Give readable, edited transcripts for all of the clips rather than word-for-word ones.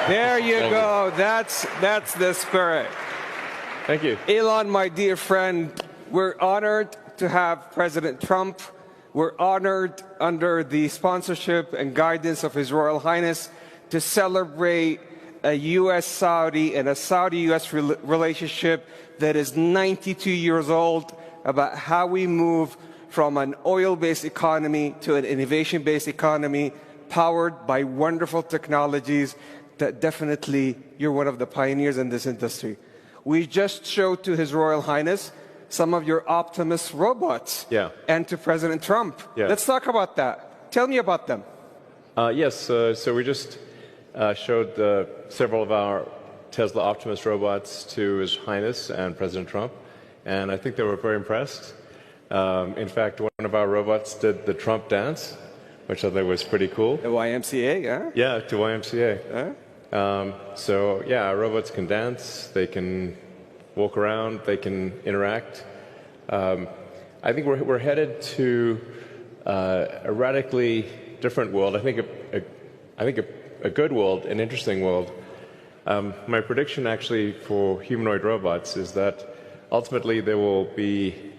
There you go. That's the spirit. Thank you. Elon, my dear friend, we're honored to have President Trump. We're honored under the sponsorship and guidance of His Royal Highness to celebrate a U.S.-Saudi and a Saudi-U.S. relationship that is 92 years old, about how we move from an oil-based economy to an innovation-based economy powered by wonderful technologies that definitely you're one of the pioneers in this industry. We just showed to His Royal Highness some of your Optimus robots, and to President Trump. Let's talk about that. Tell me about them. Yes, so we just showed several of our Tesla Optimus robots to His Highness and President Trump, and I think they were very impressed. In fact, one of our robots did the Trump dance, which I thought was pretty cool. The YMCA, yeah? Yeah, to YMCA. So, yeah, our robots can dance, they can walk around, they can interact. I think we're headed to a radically different world. I think a good world, an interesting world. My prediction actually for humanoid robots is that ultimately there will be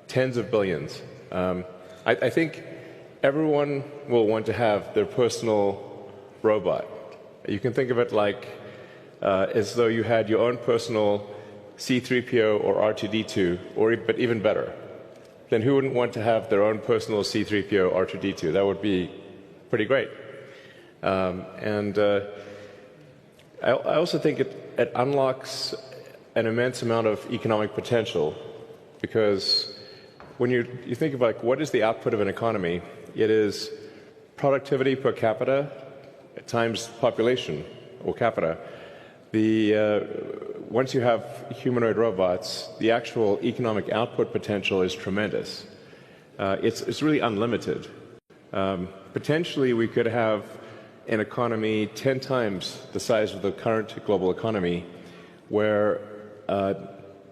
tens of billions. I think everyone will want to have their personal robot. You can think of it like as though you had your own personal C-3PO or R2-D2, but even better. Then who wouldn't want to have their own personal C-3PO or R2-D2? That would be pretty great. I also think it unlocks an immense amount of economic potential, because when you think of like what is the output of an economy, it is productivity per capita times population or capita. Once you have humanoid robots, the actual economic output potential is tremendous. It's really unlimited. Potentially, we could have an economy 10 times the size of the current global economy, where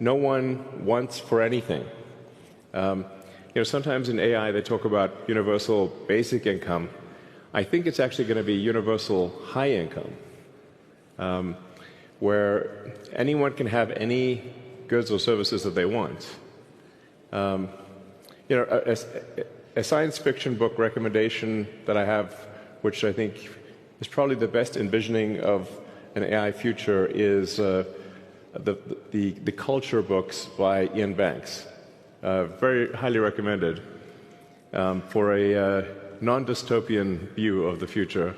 no one wants for anything. Sometimes in AI they talk about universal basic income. I think it's actually going to be universal high income, where anyone can have any goods or services that they want. A science fiction book recommendation that I have, which I think is probably the best envisioning of an AI future, is the Culture books by Ian Banks. Very highly recommended for a non-dystopian view of the future.